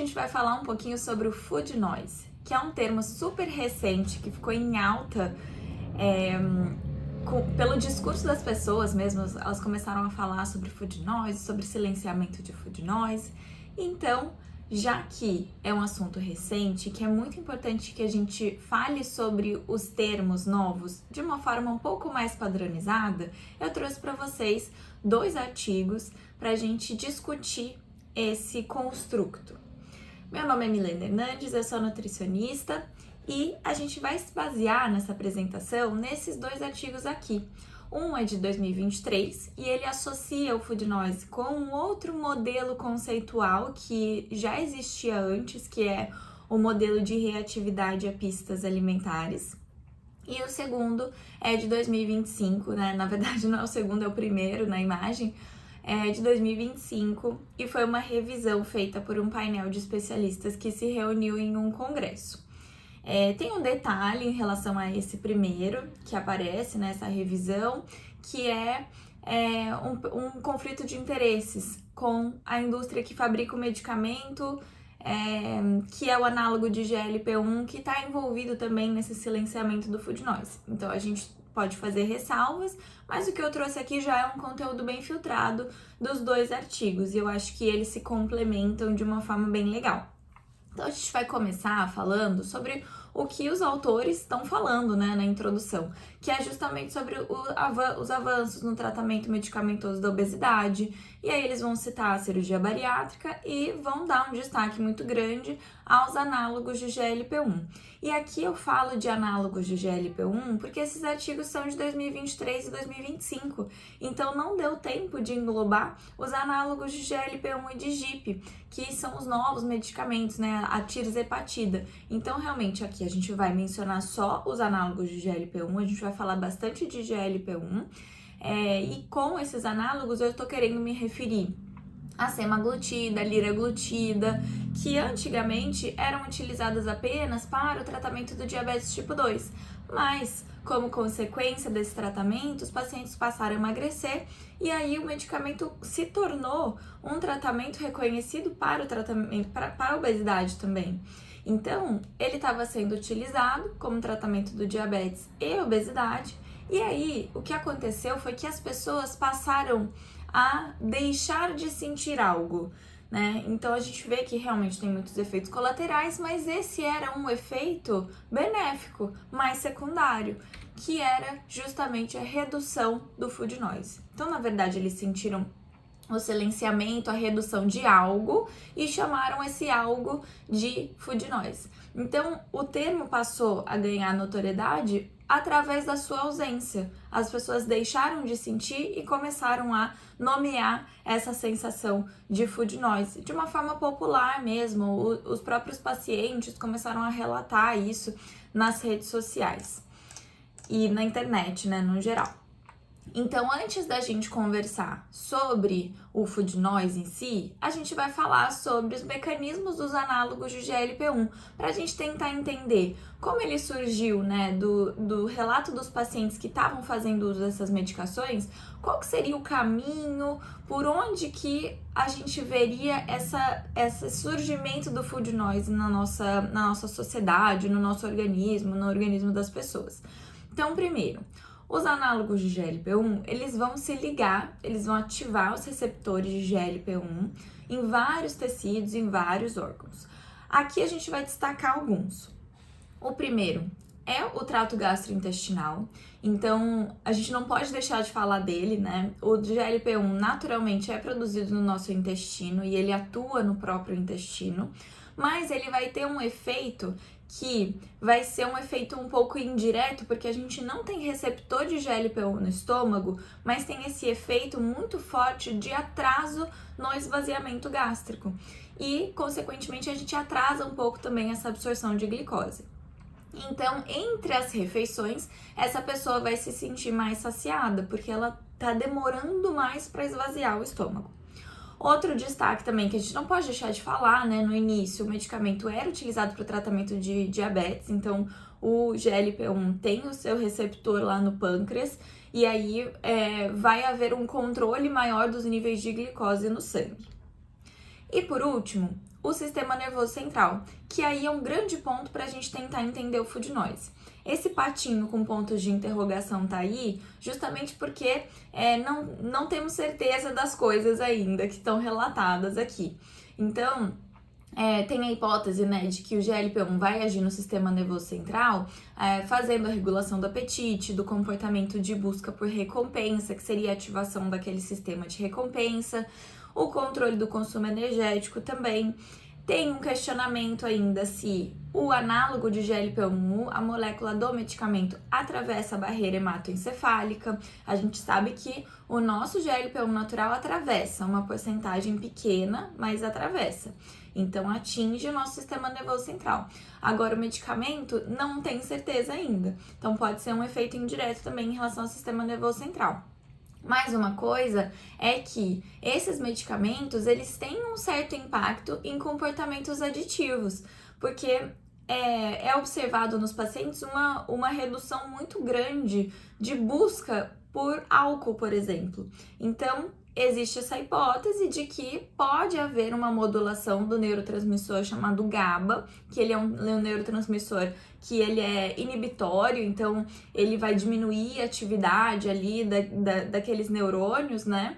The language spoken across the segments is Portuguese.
gente vai falar um pouquinho sobre o food noise, que é um termo super recente que ficou em alta pelo discurso das pessoas mesmo. Elas começaram a falar sobre food noise, sobre silenciamento de food noise. Então, já que é um assunto recente, que é muito importante que a gente fale sobre os termos novos de uma forma um pouco mais padronizada, eu trouxe para vocês 2 artigos para a gente discutir esse construto. Meu nome é Milena Hernandes, eu sou nutricionista e a gente vai se basear nessa apresentação nesses 2 artigos aqui. Um é de 2023 e ele associa o food noise com um outro modelo conceitual que já existia antes, que é o modelo de reatividade a pistas alimentares. E o segundo é de 2025, né? Na verdade não é o segundo, é o primeiro na imagem, é de 2025 e foi uma revisão feita por um painel de especialistas que se reuniu em um congresso. Tem um detalhe em relação a esse primeiro que aparece nessa revisão, que é um conflito de interesses com a indústria que fabrica o medicamento, que é o análogo de GLP-1, que está envolvido também nesse silenciamento do food noise. Então a gente pode fazer ressalvas, mas o que eu trouxe aqui já é um conteúdo bem filtrado dos 2 artigos e eu acho que eles se complementam de uma forma bem legal. Então a gente vai começar falando sobre o que os autores estão falando, né, na introdução, que é justamente sobre os avanços no tratamento medicamentoso da obesidade, e aí eles vão citar a cirurgia bariátrica e vão dar um destaque muito grande aos análogos de GLP-1. E aqui eu falo de análogos de GLP-1 porque esses artigos são de 2023 e 2025, então não deu tempo de englobar os análogos de GLP-1 e de GIP, que são os novos medicamentos, né, a tirzepatida. Então, realmente, aqui a gente vai mencionar só os análogos de GLP-1, a gente vai falar bastante de GLP-1, e com esses análogos eu tô querendo me referir a semaglutida, liraglutida, que antigamente eram utilizadas apenas para o tratamento do diabetes tipo 2, mas como consequência desse tratamento, os pacientes passaram a emagrecer e aí o medicamento se tornou um tratamento reconhecido para o tratamento para a obesidade também. Então, ele estava sendo utilizado como tratamento do diabetes e obesidade, e aí o que aconteceu foi que as pessoas passaram a deixar de sentir algo, né? Então a gente vê que realmente tem muitos efeitos colaterais, mas esse era um efeito benéfico, mais secundário, que era justamente a redução do food noise. Então, na verdade, eles sentiram o silenciamento, a redução de algo e chamaram esse algo de food noise. Então, o termo passou a ganhar notoriedade através da sua ausência. As pessoas deixaram de sentir e começaram a nomear essa sensação de food noise de uma forma popular mesmo. Os próprios pacientes começaram a relatar isso nas redes sociais e na internet, né, no geral. Então, antes da gente conversar sobre o food noise em si, a gente vai falar sobre os mecanismos dos análogos de GLP-1, para a gente tentar entender como ele surgiu, né, do relato dos pacientes que estavam fazendo uso dessas medicações, qual que seria o caminho, por onde que a gente veria esse surgimento do food noise na nossa sociedade, no nosso organismo, no organismo das pessoas. Então, primeiro, os análogos de GLP-1, eles vão se ligar, eles vão ativar os receptores de GLP-1 em vários tecidos, em vários órgãos. Aqui a gente vai destacar alguns. O primeiro é o trato gastrointestinal, então a gente não pode deixar de falar dele, né? O GLP-1 naturalmente é produzido no nosso intestino e ele atua no próprio intestino, mas ele vai ter um efeito que vai ser um efeito um pouco indireto, porque a gente não tem receptor de GLP-1 no estômago, mas tem esse efeito muito forte de atraso no esvaziamento gástrico. E, consequentemente, a gente atrasa um pouco também essa absorção de glicose. Então, entre as refeições, essa pessoa vai se sentir mais saciada, porque ela tá demorando mais para esvaziar o estômago. Outro destaque também que a gente não pode deixar de falar, né, no início, o medicamento era utilizado para o tratamento de diabetes, então o GLP-1 tem o seu receptor lá no pâncreas e aí vai haver um controle maior dos níveis de glicose no sangue. E por último, o sistema nervoso central, que aí é um grande ponto para a gente tentar entender o food noise. Esse patinho com pontos de interrogação tá aí justamente porque não temos certeza das coisas ainda que estão relatadas aqui. Então, tem a hipótese, né, de que o GLP-1 vai agir no sistema nervoso central, fazendo a regulação do apetite, do comportamento de busca por recompensa, que seria a ativação daquele sistema de recompensa, o controle do consumo energético também. Tem um questionamento ainda se o análogo de GLP-1, a molécula do medicamento, atravessa a barreira hematoencefálica. A gente sabe que o nosso GLP-1 natural atravessa uma porcentagem pequena, mas atravessa. Então, atinge o nosso sistema nervoso central. Agora, o medicamento não tem certeza ainda. Então, pode ser um efeito indireto também em relação ao sistema nervoso central. Mais uma coisa é que esses medicamentos, eles têm um certo impacto em comportamentos aditivos, porque é observado nos pacientes uma redução muito grande de busca por álcool, por exemplo. Então, existe essa hipótese de que pode haver uma modulação do neurotransmissor chamado GABA, que ele é um neurotransmissor que ele é inibitório, então ele vai diminuir a atividade ali daqueles neurônios, né?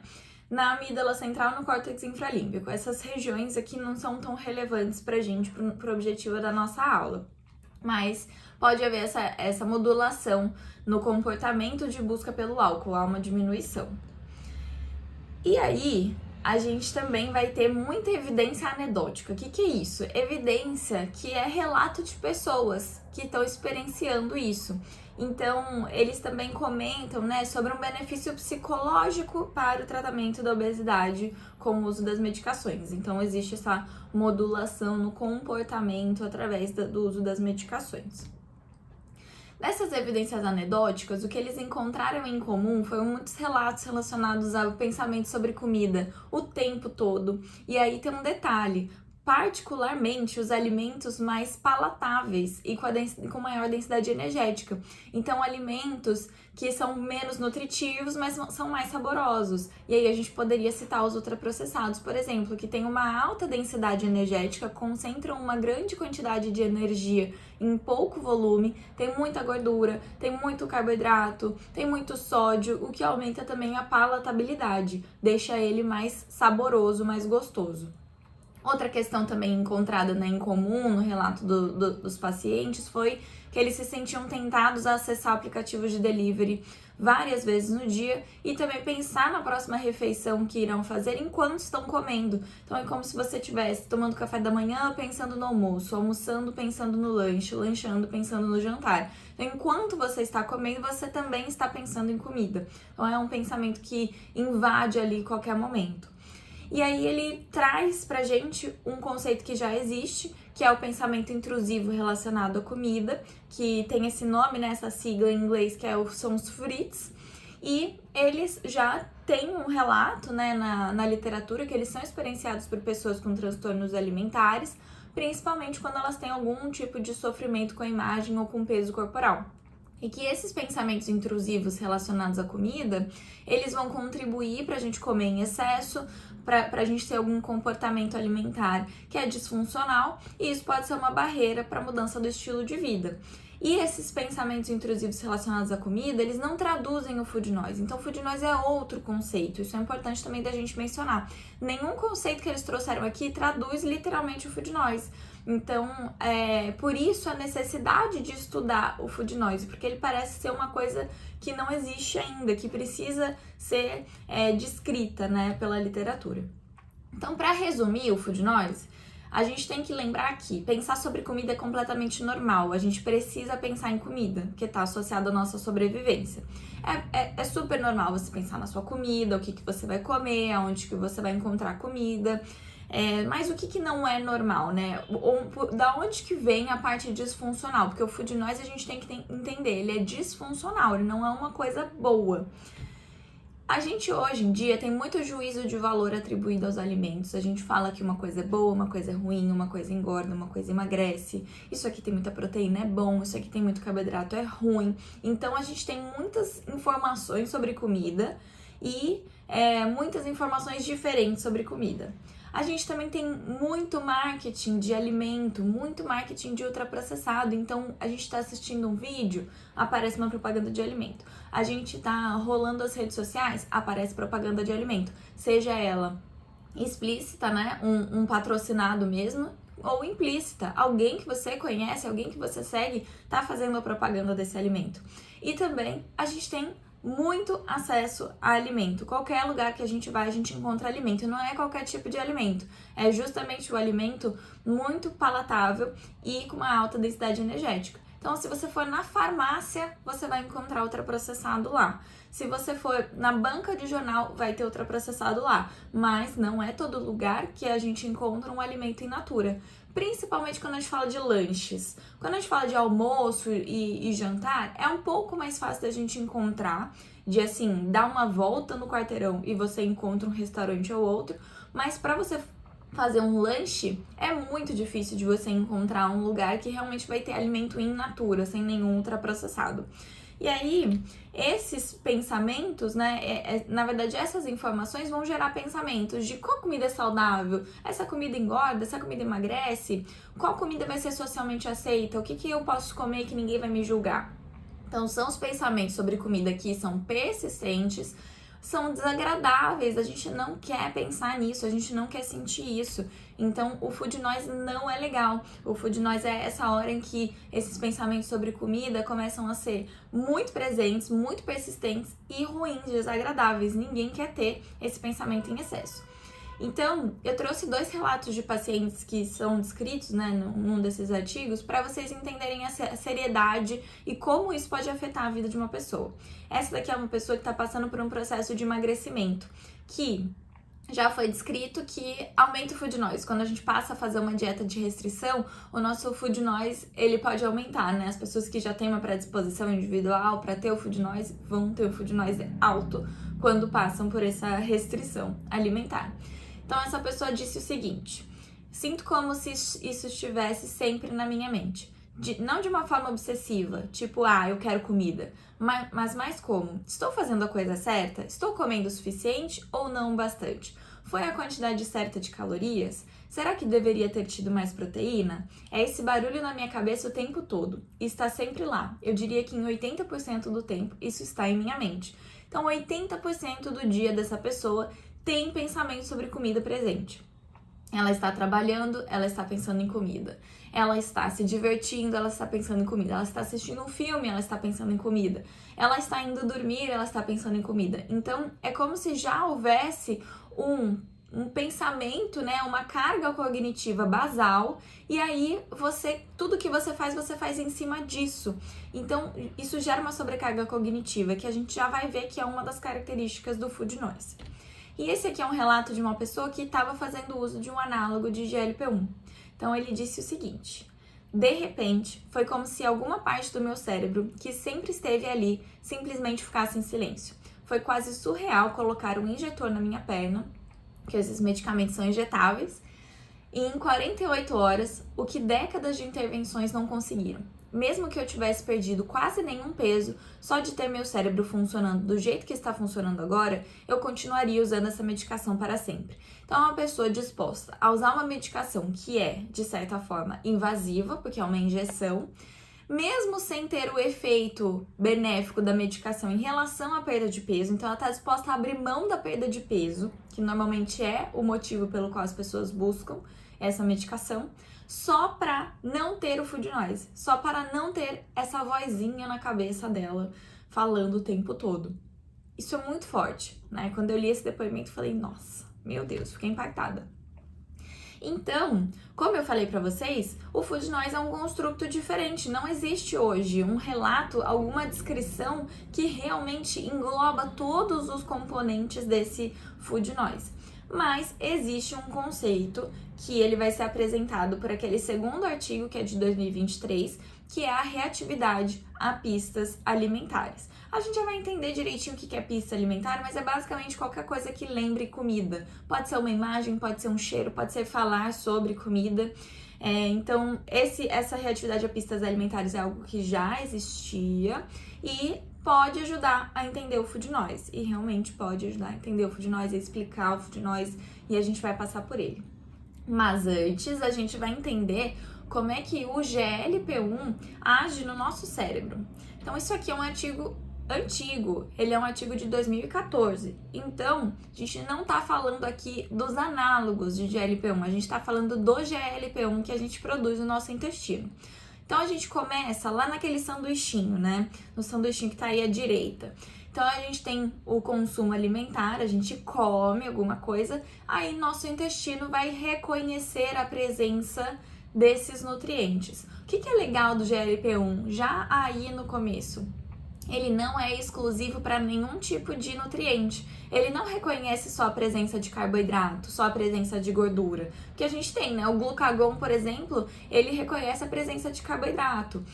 Na amígdala central, no córtex infralímbico. Essas regiões aqui não são tão relevantes pra gente, pro objetivo da nossa aula. Mas pode haver essa modulação no comportamento de busca pelo álcool, há uma diminuição. E aí, a gente também vai ter muita evidência anedótica. O que é isso? Evidência que é relato de pessoas que estão experienciando isso. Então, eles também comentam, né, sobre um benefício psicológico para o tratamento da obesidade com o uso das medicações. Então, existe essa modulação no comportamento através do uso das medicações. Nessas evidências anedóticas, o que eles encontraram em comum foram muitos relatos relacionados ao pensamento sobre comida o tempo todo. E aí tem um detalhe, particularmente os alimentos mais palatáveis e com maior densidade energética. Então, alimentos que são menos nutritivos, mas são mais saborosos. E aí a gente poderia citar os ultraprocessados, por exemplo, que tem uma alta densidade energética, concentram uma grande quantidade de energia em pouco volume, tem muita gordura, tem muito carboidrato, tem muito sódio, o que aumenta também a palatabilidade, deixa ele mais saboroso, mais gostoso. Outra questão também encontrada, né, em comum no relato dos pacientes foi que eles se sentiam tentados a acessar aplicativos de delivery várias vezes no dia e também pensar na próxima refeição que irão fazer enquanto estão comendo. Então é como se você estivesse tomando café da manhã pensando no almoço, almoçando pensando no lanche, lanchando pensando no jantar. Então, enquanto você está comendo, você também está pensando em comida. Então é um pensamento que invade ali qualquer momento. E aí ele traz pra gente um conceito que já existe, que é o pensamento intrusivo relacionado à comida, que tem esse nome, né, essa sigla em inglês, que são os FRITs, e eles já têm um relato, né, na literatura que eles são experienciados por pessoas com transtornos alimentares, principalmente quando elas têm algum tipo de sofrimento com a imagem ou com peso corporal. E que esses pensamentos intrusivos relacionados à comida, eles vão contribuir para a gente comer em excesso, para a gente ter algum comportamento alimentar que é disfuncional, e isso pode ser uma barreira para a mudança do estilo de vida. E esses pensamentos intrusivos relacionados à comida, eles não traduzem o food noise. Então, o food noise é outro conceito. Isso é importante também da gente mencionar. Nenhum conceito que eles trouxeram aqui traduz literalmente o food noise. Então, por isso a necessidade de estudar o food noise, porque ele parece ser uma coisa que não existe ainda, que precisa ser descrita, né, pela literatura. Então, para resumir o food noise, a gente tem que lembrar que pensar sobre comida é completamente normal. A gente precisa pensar em comida, que está associada à nossa sobrevivência. É super normal você pensar na sua comida, o que você vai comer, aonde que você vai encontrar comida. Mas o que não é normal, né? Da onde que vem a parte disfuncional? Porque o food noise a gente tem que entender, ele é disfuncional, ele não é uma coisa boa. A gente hoje em dia tem muito juízo de valor atribuído aos alimentos. A gente fala que uma coisa é boa, uma coisa é ruim, uma coisa engorda, uma coisa emagrece. Isso aqui tem muita proteína, é bom. Isso aqui tem muito carboidrato, é ruim. Então a gente tem muitas informações sobre comida e muitas informações diferentes sobre comida. A gente também tem muito marketing de alimento, muito marketing de ultraprocessado. Então, a gente está assistindo um vídeo, aparece uma propaganda de alimento. A gente tá rolando as redes sociais, aparece propaganda de alimento. Seja ela explícita, né? Um patrocinado mesmo, ou implícita. Alguém que você conhece, alguém que você segue, tá fazendo a propaganda desse alimento. E também a gente tem muito acesso a alimento. Qualquer lugar que a gente vai, a gente encontra alimento. Não é qualquer tipo de alimento. É justamente o alimento muito palatável e com uma alta densidade energética. Então, se você for na farmácia, você vai encontrar ultraprocessado lá. Se você for na banca de jornal, vai ter ultraprocessado lá. Mas não é todo lugar que a gente encontra um alimento in natura. Principalmente quando a gente fala de lanches. Quando a gente fala de almoço e jantar, é um pouco mais fácil da gente encontrar, de assim, dar uma volta no quarteirão e você encontra um restaurante ou outro. Mas para você fazer um lanche, é muito difícil de você encontrar um lugar que realmente vai ter alimento in natura, sem nenhum ultraprocessado. E aí, esses pensamentos, né, na verdade, essas informações vão gerar pensamentos de qual comida é saudável, essa comida engorda, essa comida emagrece, qual comida vai ser socialmente aceita, o que eu posso comer que ninguém vai me julgar. Então, são os pensamentos sobre comida que são persistentes, são desagradáveis, a gente não quer pensar nisso, a gente não quer sentir isso. Então, o Food Noise não é legal. O Food Noise é essa hora em que esses pensamentos sobre comida começam a ser muito presentes, muito persistentes e ruins, desagradáveis. Ninguém quer ter esse pensamento em excesso. Então, eu trouxe 2 relatos de pacientes que são descritos, né, num desses artigos, para vocês entenderem a seriedade e como isso pode afetar a vida de uma pessoa. Essa daqui é uma pessoa que está passando por um processo de emagrecimento, que já foi descrito que aumenta o food noise. Quando a gente passa a fazer uma dieta de restrição, o nosso food noise, ele pode aumentar, né? As pessoas que já têm uma predisposição individual para ter o food noise, vão ter o food noise alto quando passam por essa restrição alimentar. Então, essa pessoa disse o seguinte: sinto como se isso estivesse sempre na minha mente. Não de uma forma obsessiva, tipo, eu quero comida, mas mais como, estou fazendo a coisa certa? Estou comendo o suficiente ou não bastante? Foi a quantidade certa de calorias? Será que deveria ter tido mais proteína? É esse barulho na minha cabeça o tempo todo. E está sempre lá. Eu diria que em 80% do tempo isso está em minha mente. Então, 80% do dia dessa pessoa tem pensamento sobre comida presente. Ela está trabalhando, ela está pensando em comida. Ela está se divertindo, ela está pensando em comida. Ela está assistindo um filme, ela está pensando em comida. Ela está indo dormir, ela está pensando em comida. Então, é como se já houvesse um pensamento, né, uma carga cognitiva basal, e aí tudo que você faz em cima disso. Então, isso gera uma sobrecarga cognitiva, que a gente já vai ver que é uma das características do Food Noise. E esse aqui é um relato de uma pessoa que estava fazendo uso de um análogo de GLP-1. Então, ele disse o seguinte: de repente, foi como se alguma parte do meu cérebro, que sempre esteve ali, simplesmente ficasse em silêncio. Foi quase surreal colocar um injetor na minha perna, que esses medicamentos são injetáveis, e em 48 horas, o que décadas de intervenções não conseguiram. Mesmo que eu tivesse perdido quase nenhum peso, só de ter meu cérebro funcionando do jeito que está funcionando agora, eu continuaria usando essa medicação para sempre. Então, é uma pessoa disposta a usar uma medicação que é, de certa forma, invasiva, porque é uma injeção, mesmo sem ter o efeito benéfico da medicação em relação à perda de peso. Então, ela está disposta a abrir mão da perda de peso, que normalmente é o motivo pelo qual as pessoas buscam essa medicação, só para não ter o food noise, só para não ter essa vozinha na cabeça dela falando o tempo todo. Isso é muito forte, né? Quando eu li esse depoimento, eu falei, nossa, meu Deus, fiquei impactada. Então, como eu falei para vocês, o food noise é um construto diferente. Não existe hoje um relato, alguma descrição que realmente engloba todos os componentes desse food noise. Mas existe um conceito que ele vai ser apresentado por aquele segundo artigo, que é de 2023, que é a reatividade a pistas alimentares. A gente já vai entender direitinho o que é pista alimentar, mas é basicamente qualquer coisa que lembre comida. Pode ser uma imagem, pode ser um cheiro, pode ser falar sobre comida. Então, essa reatividade a pistas alimentares é algo que já existia e pode ajudar a entender o food noise. E realmente pode ajudar a entender o food noise, a explicar o food noise, e a gente vai passar por ele. Mas antes, a gente vai entender como é que o GLP-1 age no nosso cérebro. Então, isso aqui é um artigo antigo, ele é um artigo de 2014. Então, a gente não tá falando aqui dos análogos de GLP-1, a gente tá falando do GLP-1 que a gente produz no nosso intestino. Então, a gente começa lá naquele sanduichinho, né? No sanduichinho que tá aí à direita. Então, a gente tem o consumo alimentar, a gente come alguma coisa, aí nosso intestino vai reconhecer a presença desses nutrientes. O que é legal do GLP-1? Já aí no começo, ele não é exclusivo para nenhum tipo de nutriente. Ele não reconhece só a presença de carboidrato, só a presença de gordura. Porque a gente tem, né? O glucagon, por exemplo, ele reconhece a presença de carboidrato.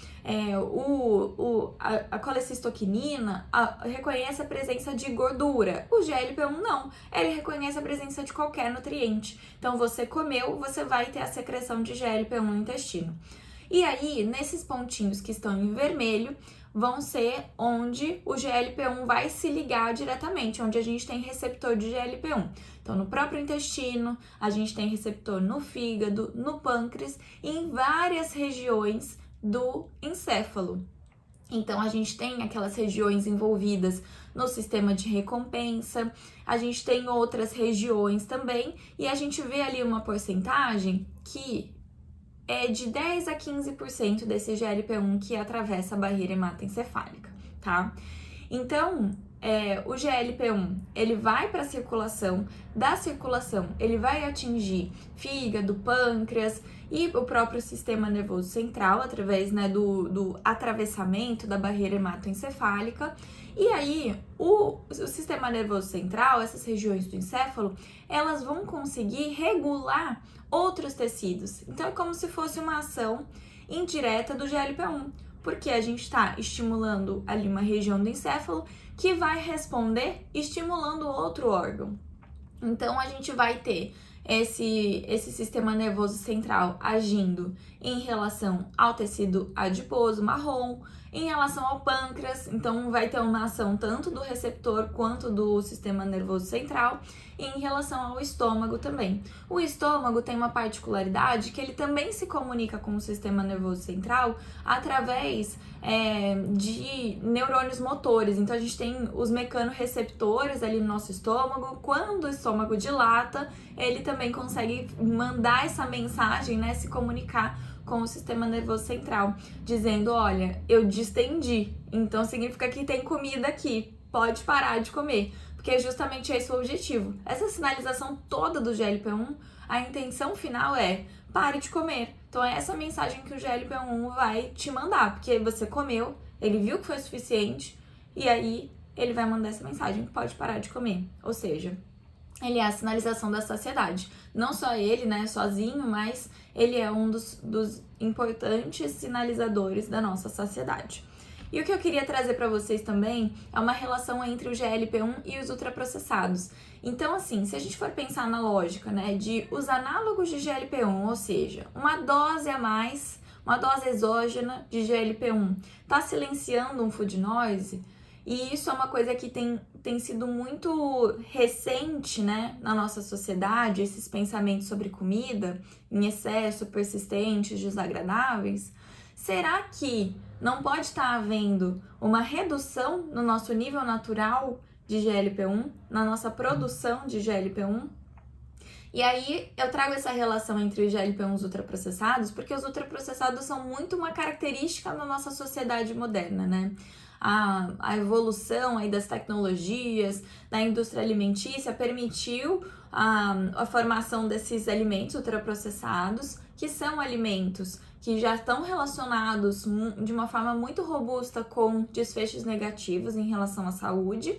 A colecistoquinina reconhece a presença de gordura. O GLP-1 não. Ele reconhece a presença de qualquer nutriente. Então, você comeu, você vai ter a secreção de GLP-1 no intestino. E aí, nesses pontinhos que estão em vermelho, vão ser onde o GLP-1 vai se ligar diretamente, onde a gente tem receptor de GLP-1. Então, no próprio intestino, a gente tem receptor no fígado, no pâncreas e em várias regiões do encéfalo. Então, a gente tem aquelas regiões envolvidas no sistema de recompensa, a gente tem outras regiões também, e a gente vê ali uma porcentagem que é de 10 a 15% desse GLP-1 que atravessa a barreira hematoencefálica, tá? Então, o GLP-1, ele vai para a circulação, da circulação ele vai atingir fígado, pâncreas e o próprio sistema nervoso central, através, né, do atravessamento da barreira hematoencefálica. E aí, o sistema nervoso central, essas regiões do encéfalo, elas vão conseguir regular outros tecidos. Então, é como se fosse uma ação indireta do GLP-1, porque a gente está estimulando ali uma região do encéfalo que vai responder estimulando outro órgão. Então, a gente vai ter esse sistema nervoso central agindo em relação ao tecido adiposo marrom, em relação ao pâncreas, então vai ter uma ação tanto do receptor quanto do sistema nervoso central, e em relação ao estômago também. O estômago tem uma particularidade que ele também se comunica com o sistema nervoso central através de neurônios motores. Então a gente tem os mecanorreceptores ali no nosso estômago. Quando o estômago dilata, ele também consegue mandar essa mensagem, né, se comunicar com o sistema nervoso central, dizendo, olha, eu distendi, então significa que tem comida aqui, pode parar de comer, porque justamente esse é o objetivo. Essa sinalização toda do GLP-1, a intenção final é, pare de comer. Então é essa mensagem que o GLP-1 vai te mandar, porque você comeu, ele viu que foi suficiente, e aí ele vai mandar essa mensagem, pode parar de comer. Ou seja, ele é a sinalização da saciedade. Não só ele, né, sozinho, mas ele é um dos importantes sinalizadores da nossa saciedade. E o que eu queria trazer para vocês também é uma relação entre o GLP-1 e os ultraprocessados. Então, assim, se a gente for pensar na lógica, né, de os análogos de GLP-1, ou seja, uma dose a mais, uma dose exógena de GLP-1, tá silenciando um food noise. E isso é uma coisa que tem sido muito recente, né, na nossa sociedade, esses pensamentos sobre comida em excesso, persistentes, desagradáveis. Será que não pode estar havendo uma redução no nosso nível natural de GLP-1, na nossa produção de GLP-1? E aí eu trago essa relação entre os GLP-1 e os ultraprocessados, porque os ultraprocessados são muito uma característica da nossa sociedade moderna, né? A evolução aí das tecnologias, da indústria alimentícia permitiu a formação desses alimentos ultraprocessados, que são alimentos que já estão relacionados de uma forma muito robusta com desfechos negativos em relação à saúde.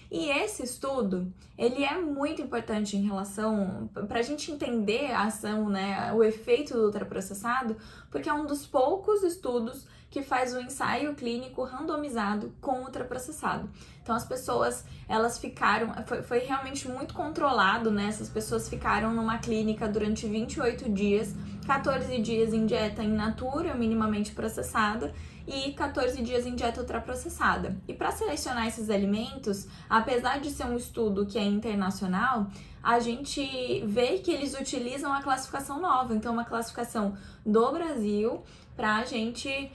E esse estudo, ele é muito importante em relação, para a gente entender a ação, né, o efeito do ultraprocessado, porque é um dos poucos estudos que que faz um ensaio clínico randomizado com ultraprocessado. Então as pessoas, elas ficaram, foi realmente muito controlado, né? Essas pessoas ficaram numa clínica durante 28 dias, 14 dias em dieta in natura, minimamente processada, e 14 dias em dieta ultraprocessada. E para selecionar esses alimentos, apesar de ser um estudo que é internacional, a gente vê que eles utilizam a classificação nova, então uma classificação do Brasil, para a gente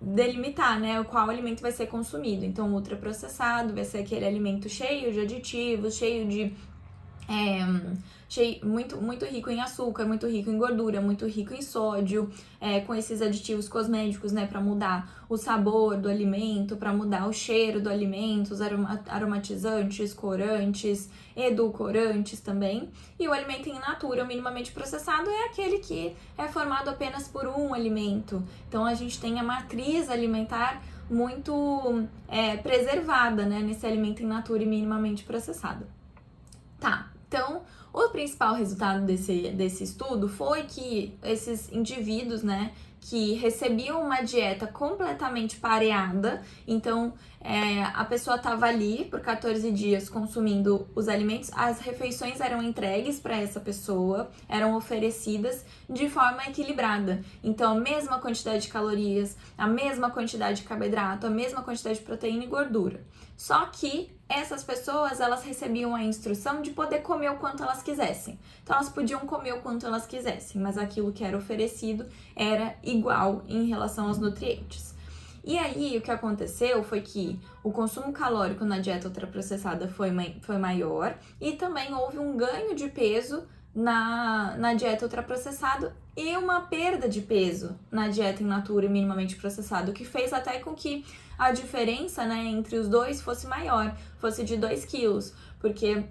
delimitar, né, qual alimento vai ser consumido. Então, ultraprocessado vai ser aquele alimento cheio de aditivos, cheio de muito rico em açúcar, muito rico em gordura, muito rico em sódio, com esses aditivos cosméticos, né, para mudar o sabor do alimento, para mudar o cheiro do alimento, os aromatizantes, corantes, edulcorantes também. E o alimento in natura, minimamente processado, é aquele que é formado apenas por um alimento. Então a gente tem a matriz alimentar muito preservada, né, nesse alimento in natura e minimamente processado. Tá, então o principal resultado desse estudo foi que esses indivíduos, né, que recebiam uma dieta completamente pareada, então a pessoa estava ali por 14 dias consumindo os alimentos, as refeições eram entregues para essa pessoa, eram oferecidas de forma equilibrada. Então, a mesma quantidade de calorias, a mesma quantidade de carboidrato, a mesma quantidade de proteína e gordura. Só que essas pessoas, elas recebiam a instrução de poder comer o quanto elas quisessem. Então, elas podiam comer o quanto elas quisessem, mas aquilo que era oferecido era igual em relação aos nutrientes. E aí, o que aconteceu foi que o consumo calórico na dieta ultraprocessada foi maior e também houve um ganho de peso na dieta ultraprocessada e uma perda de peso na dieta in natura e minimamente processada, o que fez até com que a diferença, né, entre os dois fosse maior, fosse de 2 quilos, porque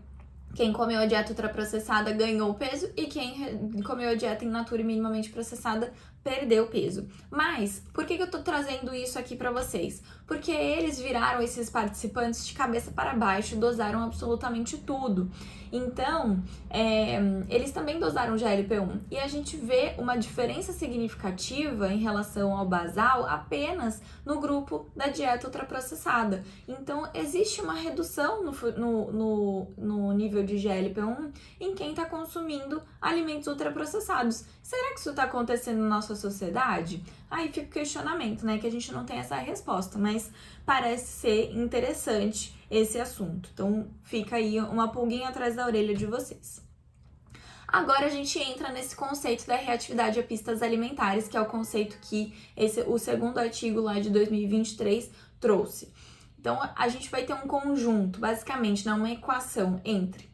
quem comeu a dieta ultraprocessada ganhou peso e quem comeu a dieta in natura e minimamente processada perdeu peso. Mas, por que eu tô trazendo isso aqui pra vocês? Porque eles viraram esses participantes de cabeça para baixo, dosaram absolutamente tudo. Então, eles também dosaram GLP-1 e a gente vê uma diferença significativa em relação ao basal apenas no grupo da dieta ultraprocessada. Então, existe uma redução no nível de GLP-1 em quem está consumindo alimentos ultraprocessados. Será que isso está acontecendo na nossa sociedade? Aí fica o questionamento, né? Que a gente não tem essa resposta, mas parece ser interessante esse assunto. Então, fica aí uma pulguinha atrás da orelha de vocês. Agora a gente entra nesse conceito da reatividade a pistas alimentares, que é o conceito que o segundo artigo lá de 2023 trouxe. Então, a gente vai ter um conjunto, basicamente, uma equação entre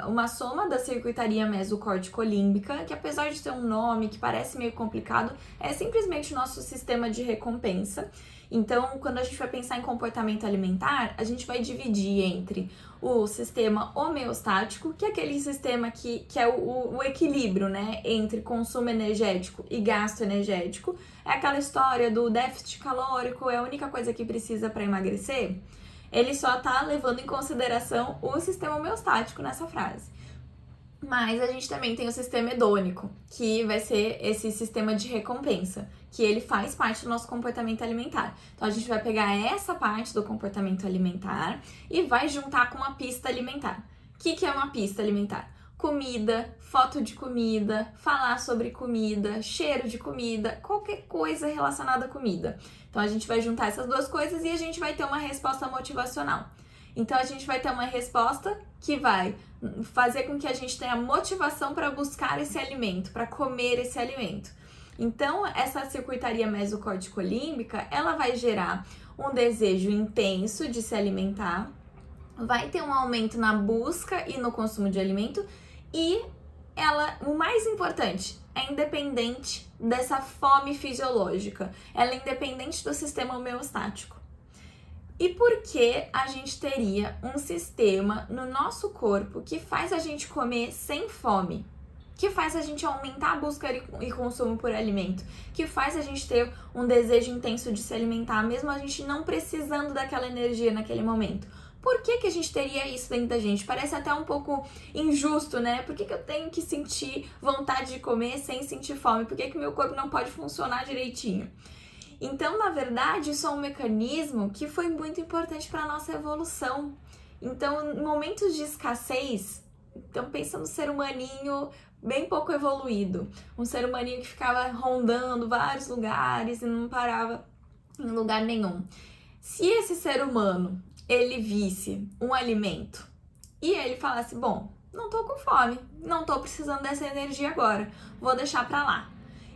uma soma da circuitaria mesocorticolímbica, que apesar de ter um nome que parece meio complicado, é simplesmente o nosso sistema de recompensa. Então, quando a gente vai pensar em comportamento alimentar, a gente vai dividir entre o sistema homeostático, que é aquele sistema que é o equilíbrio, né, entre consumo energético e gasto energético. É aquela história do déficit calórico, é a única coisa que precisa para emagrecer. Ele só tá levando em consideração o sistema homeostático nessa frase. Mas a gente também tem o sistema hedônico, que vai ser esse sistema de recompensa, que ele faz parte do nosso comportamento alimentar. Então a gente vai pegar essa parte do comportamento alimentar e vai juntar com uma pista alimentar. O que é uma pista alimentar? Comida, foto de comida, falar sobre comida, cheiro de comida, qualquer coisa relacionada à comida. Então a gente vai juntar essas duas coisas e a gente vai ter uma resposta motivacional. Então a gente vai ter uma resposta que vai fazer com que a gente tenha motivação para buscar esse alimento, para comer esse alimento. Então essa circuitaria mesocorticolímbica, ela vai gerar um desejo intenso de se alimentar, vai ter um aumento na busca e no consumo de alimento e o mais importante, é independente dessa fome fisiológica, ela é independente do sistema homeostático. E por que a gente teria um sistema no nosso corpo que faz a gente comer sem fome? Que faz a gente aumentar a busca e consumo por alimento? Que faz a gente ter um desejo intenso de se alimentar, mesmo a gente não precisando daquela energia naquele momento? Por que a gente teria isso dentro da gente? Parece até um pouco injusto, né? Por que eu tenho que sentir vontade de comer sem sentir fome? Por que meu corpo não pode funcionar direitinho? Então, na verdade, isso é um mecanismo que foi muito importante para a nossa evolução. Então, em momentos de escassez, então pensa no ser humaninho bem pouco evoluído, um ser humaninho que ficava rondando vários lugares e não parava em lugar nenhum. Se esse ser humano, ele visse um alimento e ele falasse, bom, não tô com fome, não tô precisando dessa energia agora, vou deixar pra lá,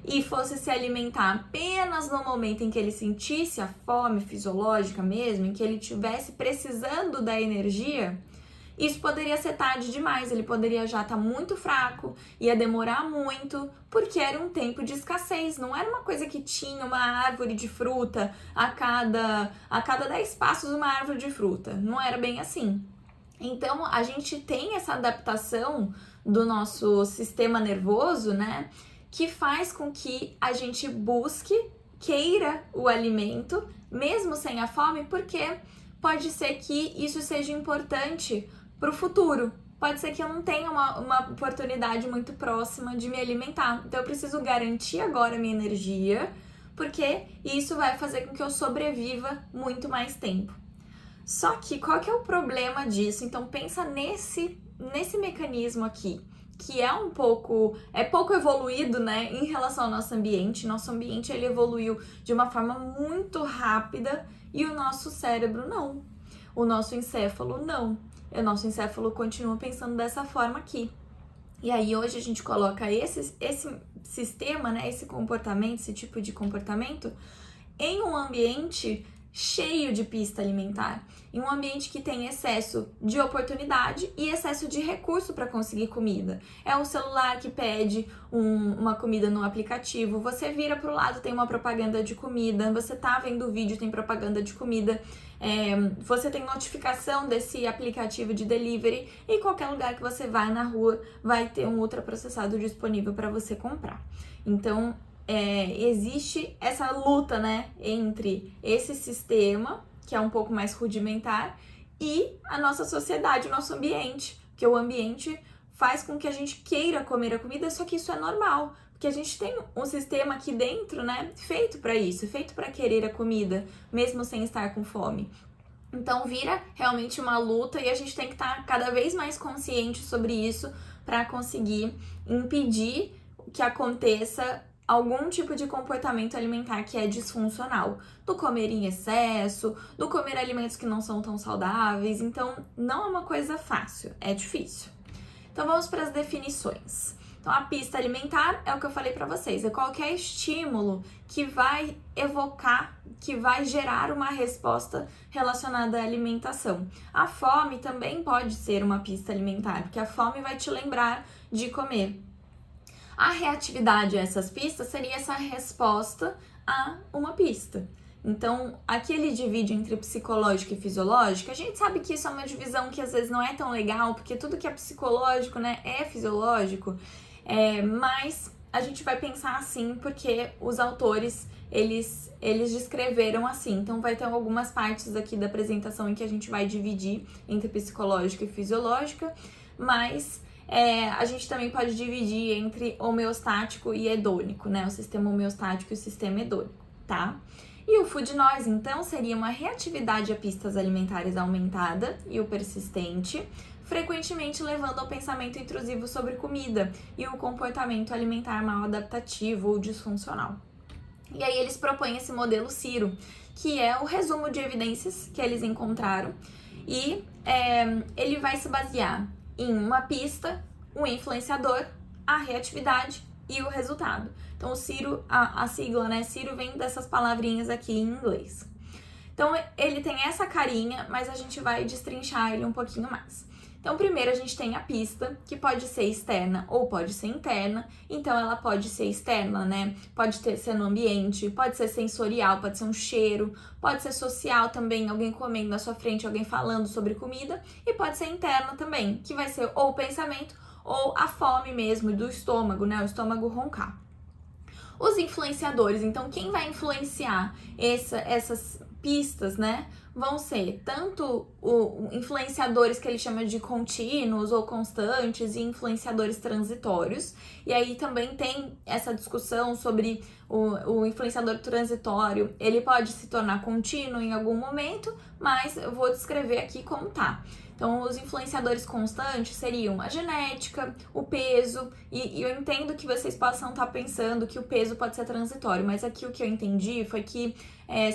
e fosse se alimentar apenas no momento em que ele sentisse a fome fisiológica mesmo, em que ele estivesse precisando da energia, isso poderia ser tarde demais, ele poderia já estar muito fraco, ia demorar muito, porque era um tempo de escassez, não era uma coisa que tinha uma árvore de fruta a cada 10 passos uma árvore de fruta, não era bem assim. Então, a gente tem essa adaptação do nosso sistema nervoso, né, que faz com que a gente busque, queira o alimento, mesmo sem a fome, porque pode ser que isso seja importante para o futuro. Pode ser que eu não tenha uma oportunidade muito próxima de me alimentar. Então, eu preciso garantir agora a minha energia, porque isso vai fazer com que eu sobreviva muito mais tempo. Só que qual que é o problema disso? Então pensa nesse mecanismo aqui, que é pouco evoluído, né, em relação ao nosso ambiente. Nosso ambiente, ele evoluiu de uma forma muito rápida e o nosso cérebro não. O nosso encéfalo não. O nosso encéfalo continua pensando dessa forma aqui. E aí hoje a gente coloca esse sistema, né, esse comportamento, esse tipo de comportamento em um ambiente cheio de pista alimentar, em um ambiente que tem excesso de oportunidade e excesso de recurso para conseguir comida. É o celular que pede uma comida no aplicativo, você vira para o lado, tem uma propaganda de comida, você tá vendo o vídeo, tem propaganda de comida, você tem notificação desse aplicativo de delivery, e em qualquer lugar que você vai na rua vai ter um ultraprocessado disponível para você comprar. Então, existe essa luta, né, entre esse sistema, que é um pouco mais rudimentar, e a nossa sociedade, o nosso ambiente, que o ambiente faz com que a gente queira comer a comida, só que isso é normal, porque a gente tem um sistema aqui dentro, né, feito para isso, feito para querer a comida, mesmo sem estar com fome. Então vira realmente uma luta e a gente tem que estar cada vez mais consciente sobre isso para conseguir impedir que aconteça algum tipo de comportamento alimentar que é disfuncional, do comer em excesso, do comer alimentos que não são tão saudáveis. Então, não é uma coisa fácil, é difícil. Então, vamos para as definições. Então, a pista alimentar é o que eu falei para vocês, é qualquer estímulo que vai evocar, que vai gerar uma resposta relacionada à alimentação. A fome também pode ser uma pista alimentar, porque a fome vai te lembrar de comer. A reatividade a essas pistas seria essa resposta a uma pista. Então, aqui ele divide entre psicológico e fisiológico. A gente sabe que isso é uma divisão que às vezes não é tão legal, porque tudo que é psicológico, né, é fisiológico, mas a gente vai pensar assim porque os autores, eles descreveram assim. Então, vai ter algumas partes aqui da apresentação em que a gente vai dividir entre psicológico e fisiológica, mas a gente também pode dividir entre homeostático e hedônico, né? O sistema homeostático e o sistema hedônico, tá? E o food noise, então, seria uma reatividade a pistas alimentares aumentada e o persistente, frequentemente levando ao pensamento intrusivo sobre comida e o comportamento alimentar mal adaptativo ou disfuncional. E aí eles propõem esse modelo Ciro, que é o resumo de evidências que eles encontraram, e ele vai se basear em uma pista, um influenciador, a reatividade e o resultado. Então, o Ciro, a sigla, né, Ciro vem dessas palavrinhas aqui em inglês. Então, ele tem essa carinha, mas a gente vai destrinchar ele um pouquinho mais. Então, primeiro a gente tem a pista, que pode ser externa ou pode ser interna. Então, ela pode ser externa, né? Pode ser no ambiente, pode ser sensorial, pode ser um cheiro, pode ser social também, alguém comendo na sua frente, alguém falando sobre comida. E pode ser interna também, que vai ser ou o pensamento ou a fome mesmo do estômago, né? O estômago roncar. Os influenciadores, então, quem vai influenciar essas pistas, né, vão ser tanto influenciadores que ele chama de contínuos ou constantes e influenciadores transitórios. E aí também tem essa discussão sobre o influenciador transitório, ele pode se tornar contínuo em algum momento, mas eu vou descrever aqui como tá. Então, os influenciadores constantes seriam a genética, o peso, e eu entendo que vocês possam estar pensando que o peso pode ser transitório, mas aqui o que eu entendi foi que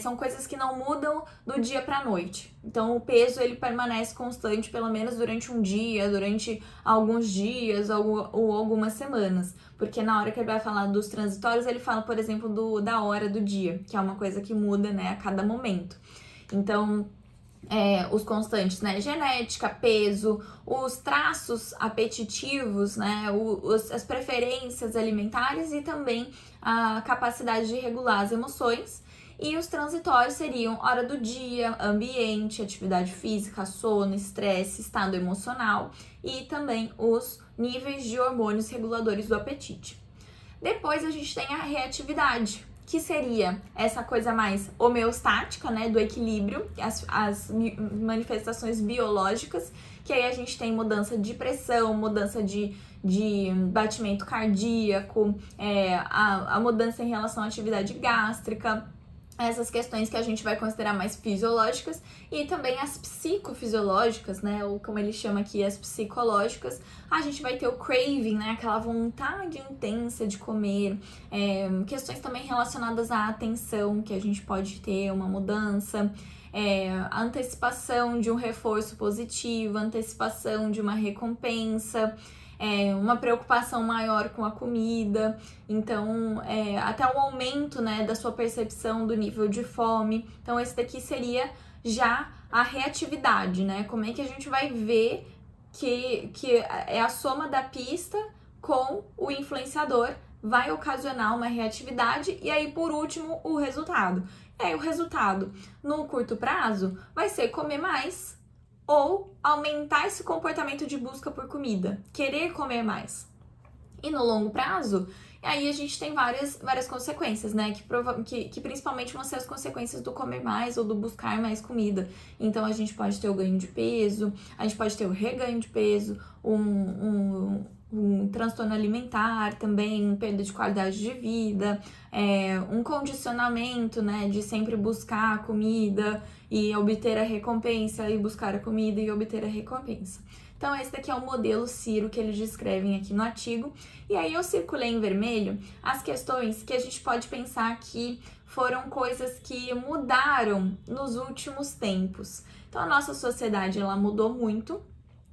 são coisas que não mudam do dia para a noite. Então, o peso ele permanece constante pelo menos durante um dia, durante alguns dias ou algumas semanas. Porque na hora que ele vai falar dos transitórios, ele fala, por exemplo, da hora do dia, que é uma coisa que muda, né, a cada momento. Então, os constantes, né? Genética, peso, os traços apetitivos, né? As preferências alimentares e também a capacidade de regular as emoções. E os transitórios seriam hora do dia, ambiente, atividade física, sono, estresse, estado emocional e também os níveis de hormônios reguladores do apetite. Depois a gente tem a reatividade, que seria essa coisa mais homeostática, né, do equilíbrio, as manifestações biológicas, que aí a gente tem mudança de pressão, mudança de batimento cardíaco, a mudança em relação à atividade gástrica, essas questões que a gente vai considerar mais fisiológicas e também as psicofisiológicas, né, ou como ele chama aqui, as psicológicas. A gente vai ter o craving, né, aquela vontade intensa de comer, questões também relacionadas à atenção, que a gente pode ter uma mudança, a antecipação de um reforço positivo, a antecipação de uma recompensa, uma preocupação maior com a comida, então até o aumento, né, da sua percepção do nível de fome. Então esse daqui seria já a reatividade, né? Como é que a gente vai ver que é a soma da pista com o influenciador vai ocasionar uma reatividade e aí por último o resultado. E aí o resultado no curto prazo vai ser comer mais ou aumentar esse comportamento de busca por comida, querer comer mais. E no longo prazo, aí a gente tem várias consequências, né? Que principalmente vão ser as consequências do comer mais ou do buscar mais comida. Então a gente pode ter o ganho de peso, a gente pode ter o reganho de peso, um transtorno alimentar também, perda de qualidade de vida, um condicionamento, né, de sempre buscar a comida e obter a recompensa, e buscar a comida e obter a recompensa. Então esse daqui é o modelo Ciro que eles descrevem aqui no artigo. E aí eu circulei em vermelho as questões que a gente pode pensar que foram coisas que mudaram nos últimos tempos. Então a nossa sociedade ela mudou muito,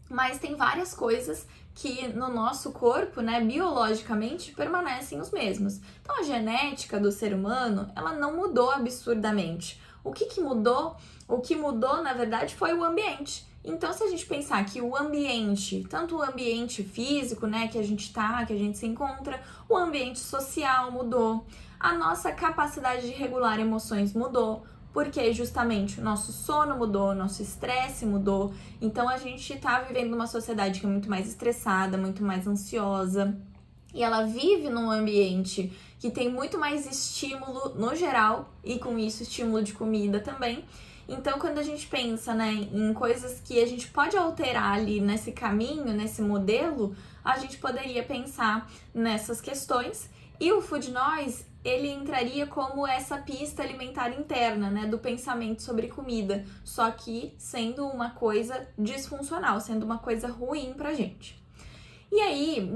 mas tem várias coisas que no nosso corpo, né, biologicamente, permanecem os mesmos. Então a genética do ser humano, ela não mudou absurdamente. O que mudou? O que mudou, na verdade, foi o ambiente. Então, se a gente pensar que o ambiente, tanto o ambiente físico, né, que a gente tá, que a gente se encontra, o ambiente social mudou, a nossa capacidade de regular emoções mudou, porque justamente o nosso sono mudou, nosso estresse mudou. Então, a gente tá vivendo numa sociedade que é muito mais estressada, muito mais ansiosa, e ela vive num ambiente que tem muito mais estímulo no geral, e com isso estímulo de comida também. Então, quando a gente pensa, né, em coisas que a gente pode alterar ali nesse caminho, nesse modelo, a gente poderia pensar nessas questões. E o Food Noise, ele entraria como essa pista alimentar interna, né, do pensamento sobre comida, só que sendo uma coisa disfuncional, sendo uma coisa ruim pra gente. E aí,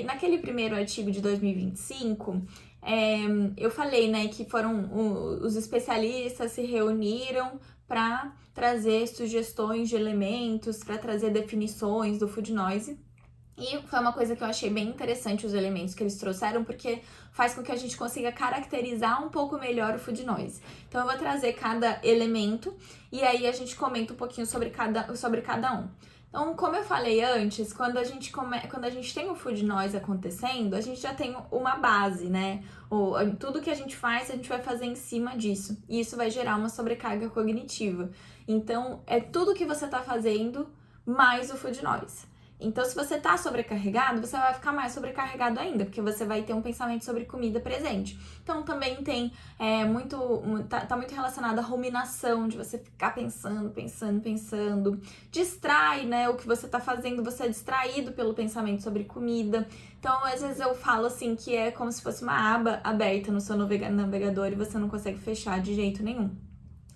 naquele primeiro artigo de 2025, eu falei, né, que os especialistas se reuniram para trazer sugestões de elementos, para trazer definições do Food Noise. E foi uma coisa que eu achei bem interessante os elementos que eles trouxeram, porque faz com que a gente consiga caracterizar um pouco melhor o Food Noise. Então eu vou trazer cada elemento e aí a gente comenta um pouquinho sobre cada um. Então, como eu falei antes, quando a gente tem o Food Noise acontecendo, a gente já tem uma base, né? Tudo que a gente faz, a gente vai fazer em cima disso. E isso vai gerar uma sobrecarga cognitiva. Então, é tudo que você tá fazendo mais o Food Noise. Então, se você tá sobrecarregado, você vai ficar mais sobrecarregado ainda, porque você vai ter um pensamento sobre comida presente. Então, também tem tá muito relacionado à ruminação, de você ficar pensando. Distrai, né, o que você tá fazendo, você é distraído pelo pensamento sobre comida. Então, às vezes eu falo assim, que é como se fosse uma aba aberta no seu navegador e você não consegue fechar de jeito nenhum.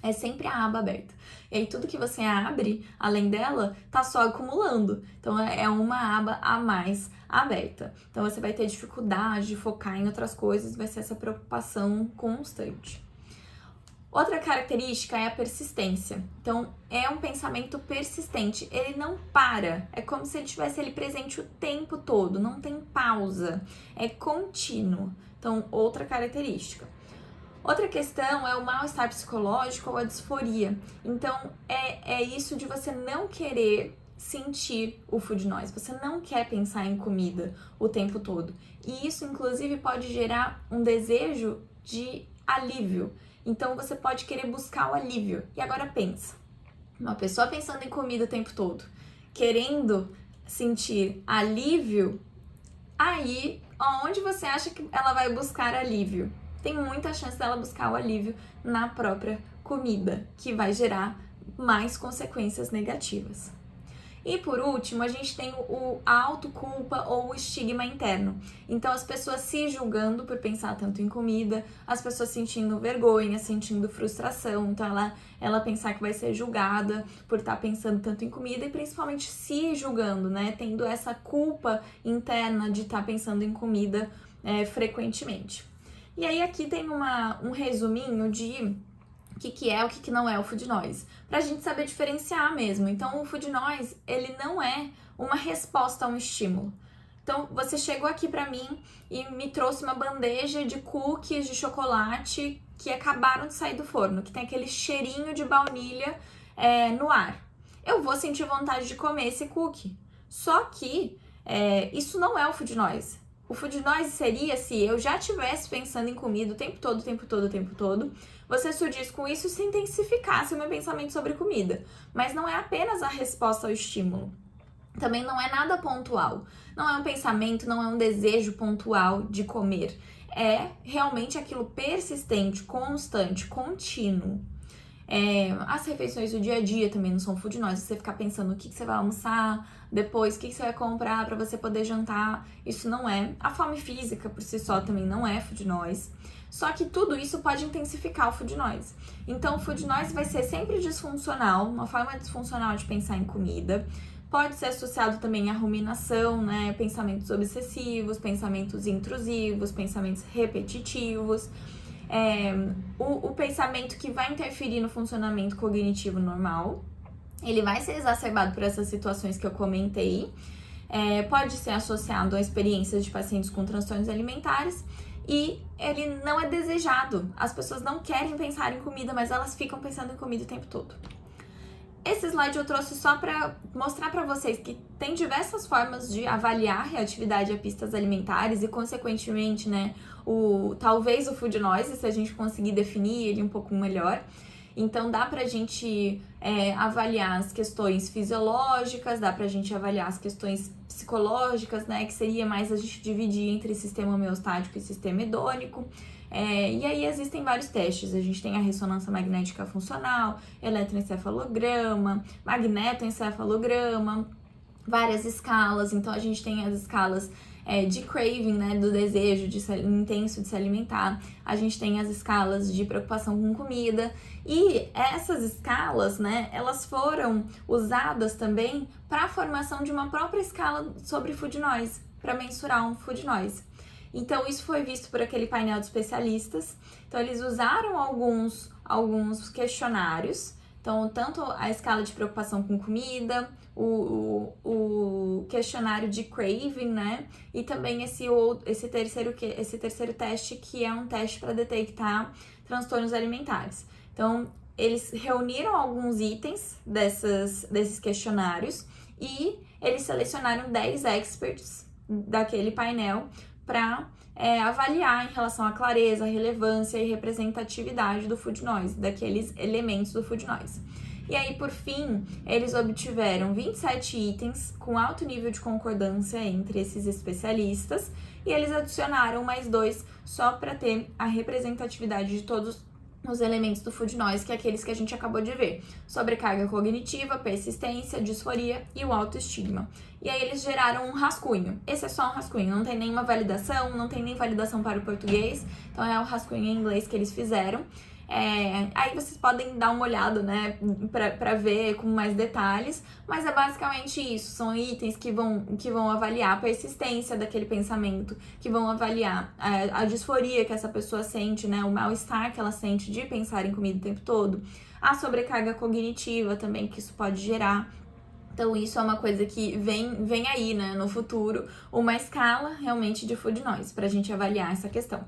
É sempre a aba aberta. E aí tudo que você abre, além dela, tá só acumulando. Então é uma aba a mais aberta. Então você vai ter dificuldade de focar em outras coisas, vai ser essa preocupação constante. Outra característica é a persistência. Então, é um pensamento persistente. Ele não para. É como se ele tivesse ali presente o tempo todo. Não tem pausa. É contínuo. Então, outra característica. Outra questão é o mal-estar psicológico ou a disforia. Então, é isso de você não querer sentir o food noise. Você não quer pensar em comida o tempo todo. E isso, inclusive, pode gerar um desejo de alívio. Então, você pode querer buscar o alívio. E agora pensa. Uma pessoa pensando em comida o tempo todo, querendo sentir alívio, aí, onde você acha que ela vai buscar alívio? Tem muita chance dela buscar o alívio na própria comida, que vai gerar mais consequências negativas. E por último, a gente tem a autoculpa ou o estigma interno. Então, as pessoas se julgando por pensar tanto em comida, as pessoas sentindo vergonha, sentindo frustração. Então, ela pensar que vai ser julgada por estar pensando tanto em comida e principalmente se julgando, né? Tendo essa culpa interna de estar pensando em comida frequentemente. E aí, aqui tem um resuminho de o que é, o que não é o food noise, pra gente saber diferenciar mesmo. Então, o food noise, ele não é uma resposta a um estímulo. Então, você chegou aqui pra mim e me trouxe uma bandeja de cookies de chocolate que acabaram de sair do forno, que tem aquele cheirinho de baunilha no ar. Eu vou sentir vontade de comer esse cookie. Só que isso não é o food noise. O food noise seria se eu já estivesse pensando em comida o tempo todo, você surgisse com isso e se intensificasse o meu pensamento sobre comida. Mas não é apenas a resposta ao estímulo. Também não é nada pontual. Não é um pensamento, não é um desejo pontual de comer. É realmente aquilo persistente, constante, contínuo. As refeições do dia a dia também não são food noise. Você ficar pensando o que você vai almoçar depois, o que você vai comprar para você poder jantar, isso não é. A fome física por si só também não é food noise. Só que tudo isso pode intensificar o food noise. Então, o food noise vai ser sempre disfuncional, uma forma disfuncional de pensar em comida. Pode ser associado também à ruminação, né? Pensamentos obsessivos, pensamentos intrusivos, pensamentos repetitivos. O pensamento que vai interferir no funcionamento cognitivo normal, ele vai ser exacerbado por essas situações que eu comentei. Pode ser associado a experiências de pacientes com transtornos alimentares e ele não é desejado. As pessoas não querem pensar em comida, mas elas ficam pensando em comida o tempo todo. Esse slide eu trouxe só para mostrar para vocês que tem diversas formas de avaliar a reatividade a pistas alimentares e, consequentemente, né, talvez o food noise, se a gente conseguir definir ele um pouco melhor. Então, dá pra gente avaliar as questões fisiológicas, dá pra gente avaliar as questões psicológicas, né, que seria mais a gente dividir entre sistema homeostático e sistema hedônico. E aí existem vários testes, a gente tem a ressonância magnética funcional, eletroencefalograma, magnetoencefalograma, várias escalas. Então a gente tem as escalas de craving, né, do desejo intenso de se alimentar, a gente tem as escalas de preocupação com comida, e essas escalas, né, elas foram usadas também para a formação de uma própria escala sobre food noise, para mensurar um food noise. Então, isso foi visto por aquele painel de especialistas. Então, eles usaram alguns questionários. Então, tanto a escala de preocupação com comida, o questionário de craving, né? E também esse terceiro teste, que é um teste para detectar transtornos alimentares. Então, eles reuniram alguns itens desses questionários e eles selecionaram 10 experts daquele painel para avaliar em relação à clareza, relevância e representatividade do food noise, daqueles elementos do food noise. E aí, por fim, eles obtiveram 27 itens com alto nível de concordância entre esses especialistas e eles adicionaram mais 2 só para ter a representatividade de todos os elementos do Food Noise, que é aqueles que a gente acabou de ver: sobrecarga cognitiva, persistência, disforia e o autoestigma. E aí eles geraram um rascunho. Esse é só um rascunho, não tem nenhuma validação, não tem nem validação para o português, então é o rascunho em inglês que eles fizeram. Aí vocês podem dar uma olhada, né, pra ver com mais detalhes, mas é basicamente isso: são itens que vão avaliar a persistência daquele pensamento, que vão avaliar a disforia que essa pessoa sente, né, o mal-estar que ela sente de pensar em comida o tempo todo, a sobrecarga cognitiva também que isso pode gerar. Então isso é uma coisa que vem aí, né, no futuro, uma escala realmente de Food Noise pra gente avaliar essa questão.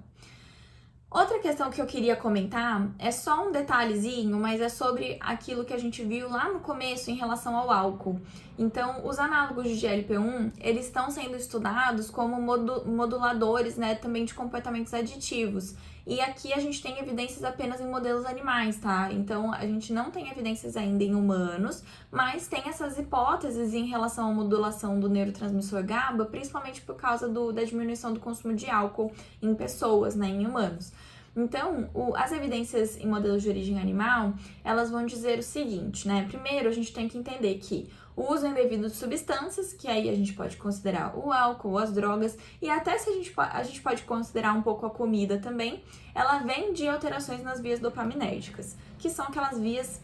Outra questão que eu queria comentar é só um detalhezinho, mas é sobre aquilo que a gente viu lá no começo em relação ao álcool. Então, os análogos de GLP-1, eles estão sendo estudados como moduladores, né, também de comportamentos aditivos. E aqui a gente tem evidências apenas em modelos animais, tá? Então, a gente não tem evidências ainda em humanos, mas tem essas hipóteses em relação à modulação do neurotransmissor GABA, principalmente por causa da diminuição do consumo de álcool em pessoas, né, em humanos. Então, as evidências em modelos de origem animal, elas vão dizer o seguinte, né? Primeiro, a gente tem que entender que o uso indevido de substâncias, que aí a gente pode considerar o álcool, as drogas, e até se a gente pode considerar um pouco a comida também, ela vem de alterações nas vias dopaminérgicas, que são aquelas vias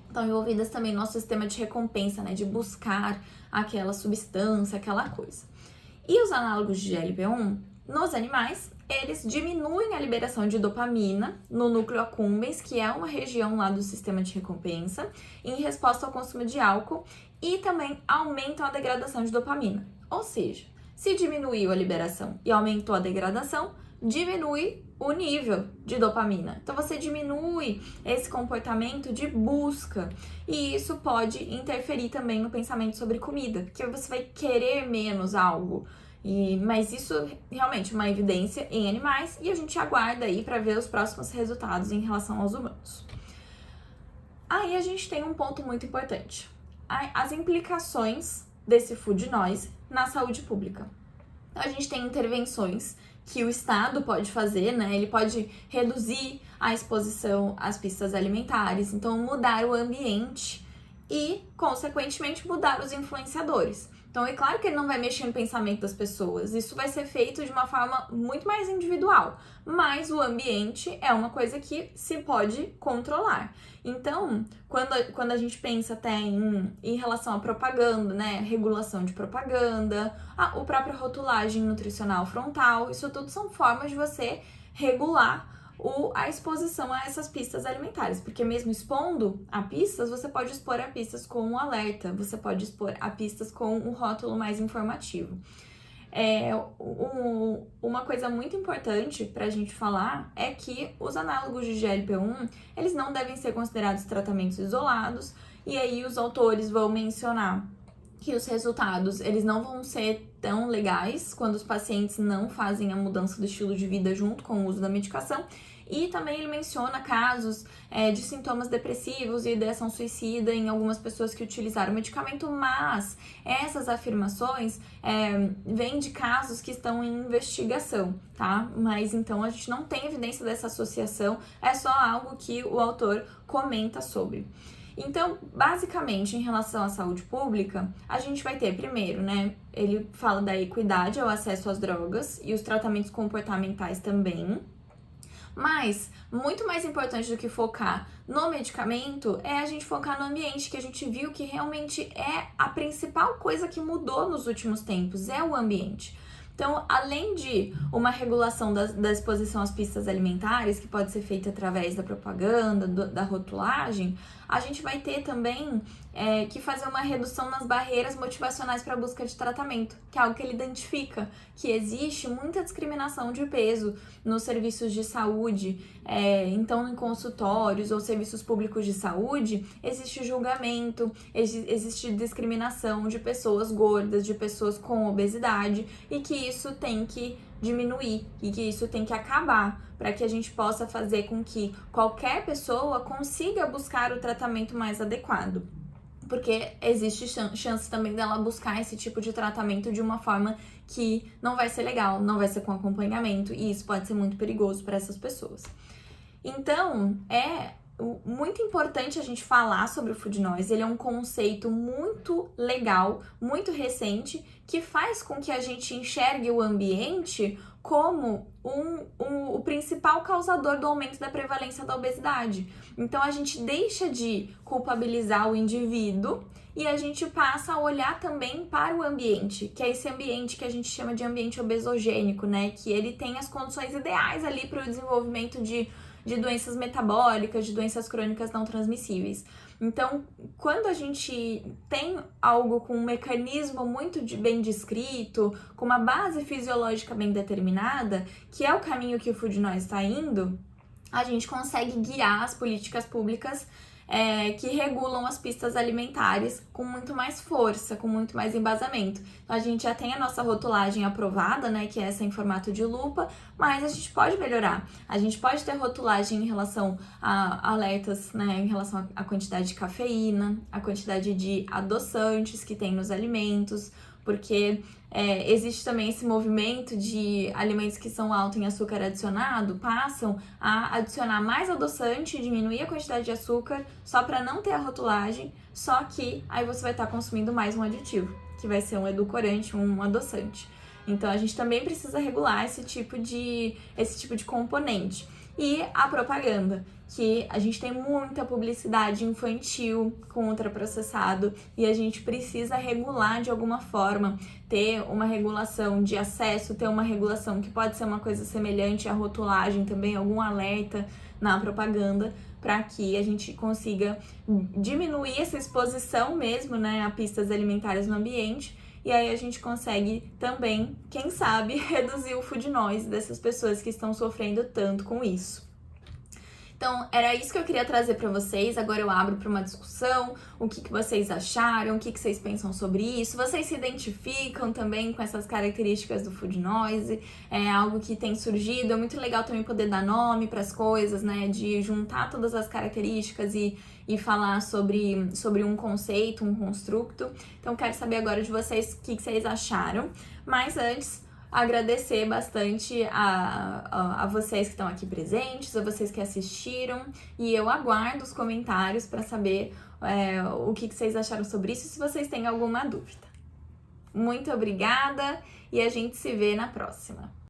que estão envolvidas também no nosso sistema de recompensa, né? De buscar aquela substância, aquela coisa. E os análogos de GLP-1, nos animais, eles diminuem a liberação de dopamina no núcleo accumbens, que é uma região lá do sistema de recompensa, em resposta ao consumo de álcool, e também aumentam a degradação de dopamina. Ou seja, se diminuiu a liberação e aumentou a degradação, diminui o nível de dopamina. Então você diminui esse comportamento de busca, e isso pode interferir também no pensamento sobre comida, porque você vai querer menos algo. Mas isso realmente é uma evidência em animais e a gente aguarda aí para ver os próximos resultados em relação aos humanos. Aí a gente tem um ponto muito importante: as implicações desse Food Noise na saúde pública. A gente tem intervenções que o Estado pode fazer, né? Ele pode reduzir a exposição às pistas alimentares, então mudar o ambiente e, consequentemente, mudar os influenciadores. Então, é claro que ele não vai mexer no pensamento das pessoas, isso vai ser feito de uma forma muito mais individual, mas o ambiente é uma coisa que se pode controlar. Então, quando a gente pensa até em relação à propaganda, né, regulação de propaganda, a própria rotulagem nutricional frontal, isso tudo são formas de você regular a exposição a essas pistas alimentares, porque mesmo expondo a pistas, você pode expor a pistas com um alerta, você pode expor a pistas com um rótulo mais informativo. Uma coisa muito importante para a gente falar é que os análogos de GLP-1, eles não devem ser considerados tratamentos isolados, e aí os autores vão mencionar que os resultados, eles não vão ser tão legais quando os pacientes não fazem a mudança do estilo de vida junto com o uso da medicação. E também ele menciona casos de sintomas depressivos e ideação suicida em algumas pessoas que utilizaram o medicamento, mas essas afirmações vêm de casos que estão em investigação, tá? Mas então a gente não tem evidência dessa associação, é só algo que o autor comenta sobre. Então, basicamente, em relação à saúde pública, a gente vai ter primeiro, né, ele fala da equidade ao acesso às drogas e os tratamentos comportamentais também. Mas, muito mais importante do que focar no medicamento é a gente focar no ambiente, que a gente viu que realmente é a principal coisa que mudou nos últimos tempos, é o ambiente. Então, além de uma regulação da exposição às pistas alimentares, que pode ser feita através da propaganda, da rotulagem, a gente vai ter também que fazer uma redução nas barreiras motivacionais para a busca de tratamento, que é algo que ele identifica, que existe muita discriminação de peso nos serviços de saúde, então em consultórios ou serviços públicos de saúde, existe julgamento, existe discriminação de pessoas gordas, de pessoas com obesidade, e que isso tem que diminuir e que isso tem que acabar, para que a gente possa fazer com que qualquer pessoa consiga buscar o tratamento mais adequado. Porque existe chance também dela buscar esse tipo de tratamento de uma forma que não vai ser legal, não vai ser com acompanhamento, e isso pode ser muito perigoso para essas pessoas. Então, é muito importante a gente falar sobre o Food Noise. Ele é um conceito muito legal, muito recente, que faz com que a gente enxergue o ambiente como o principal causador do aumento da prevalência da obesidade. Então a gente deixa de culpabilizar o indivíduo e a gente passa a olhar também para o ambiente, que é esse ambiente que a gente chama de ambiente obesogênico, né? Que ele tem as condições ideais ali para o desenvolvimento de doenças metabólicas, de doenças crônicas não transmissíveis. Então, quando a gente tem algo com um mecanismo muito bem descrito, com uma base fisiológica bem determinada, que é o caminho que o Food Noise está indo, a gente consegue guiar as políticas públicas que regulam as pistas alimentares com muito mais força, com muito mais embasamento. Então, a gente já tem a nossa rotulagem aprovada, né, que é essa em formato de lupa, mas a gente pode melhorar. A gente pode ter rotulagem em relação a alertas, né, em relação à quantidade de cafeína, a quantidade de adoçantes que tem nos alimentos, porque existe também esse movimento de alimentos que são altos em açúcar adicionado, passam a adicionar mais adoçante, diminuir a quantidade de açúcar, só para não ter a rotulagem, só que aí você vai estar consumindo mais um aditivo, que vai ser um edulcorante, um adoçante. Então a gente também precisa regular esse tipo de componente. E a propaganda, que a gente tem muita publicidade infantil com ultraprocessado e a gente precisa regular de alguma forma, ter uma regulação de acesso, ter uma regulação que pode ser uma coisa semelhante à rotulagem também, algum alerta na propaganda, para que a gente consiga diminuir essa exposição mesmo, né, a pistas alimentares no ambiente. E aí a gente consegue também, quem sabe, reduzir o food noise dessas pessoas que estão sofrendo tanto com isso. Então, era isso que eu queria trazer para vocês. Agora eu abro para uma discussão, o que vocês acharam, o que vocês pensam sobre isso. Vocês se identificam também com essas características do food noise? É algo que tem surgido, é muito legal também poder dar nome para as coisas, né? De juntar todas as características e falar sobre um conceito, um construto. Então, quero saber agora de vocês o que vocês acharam. Mas antes, agradecer bastante a vocês que estão aqui presentes, a vocês que assistiram, e eu aguardo os comentários para saber o que vocês acharam sobre isso, se vocês têm alguma dúvida. Muito obrigada e a gente se vê na próxima.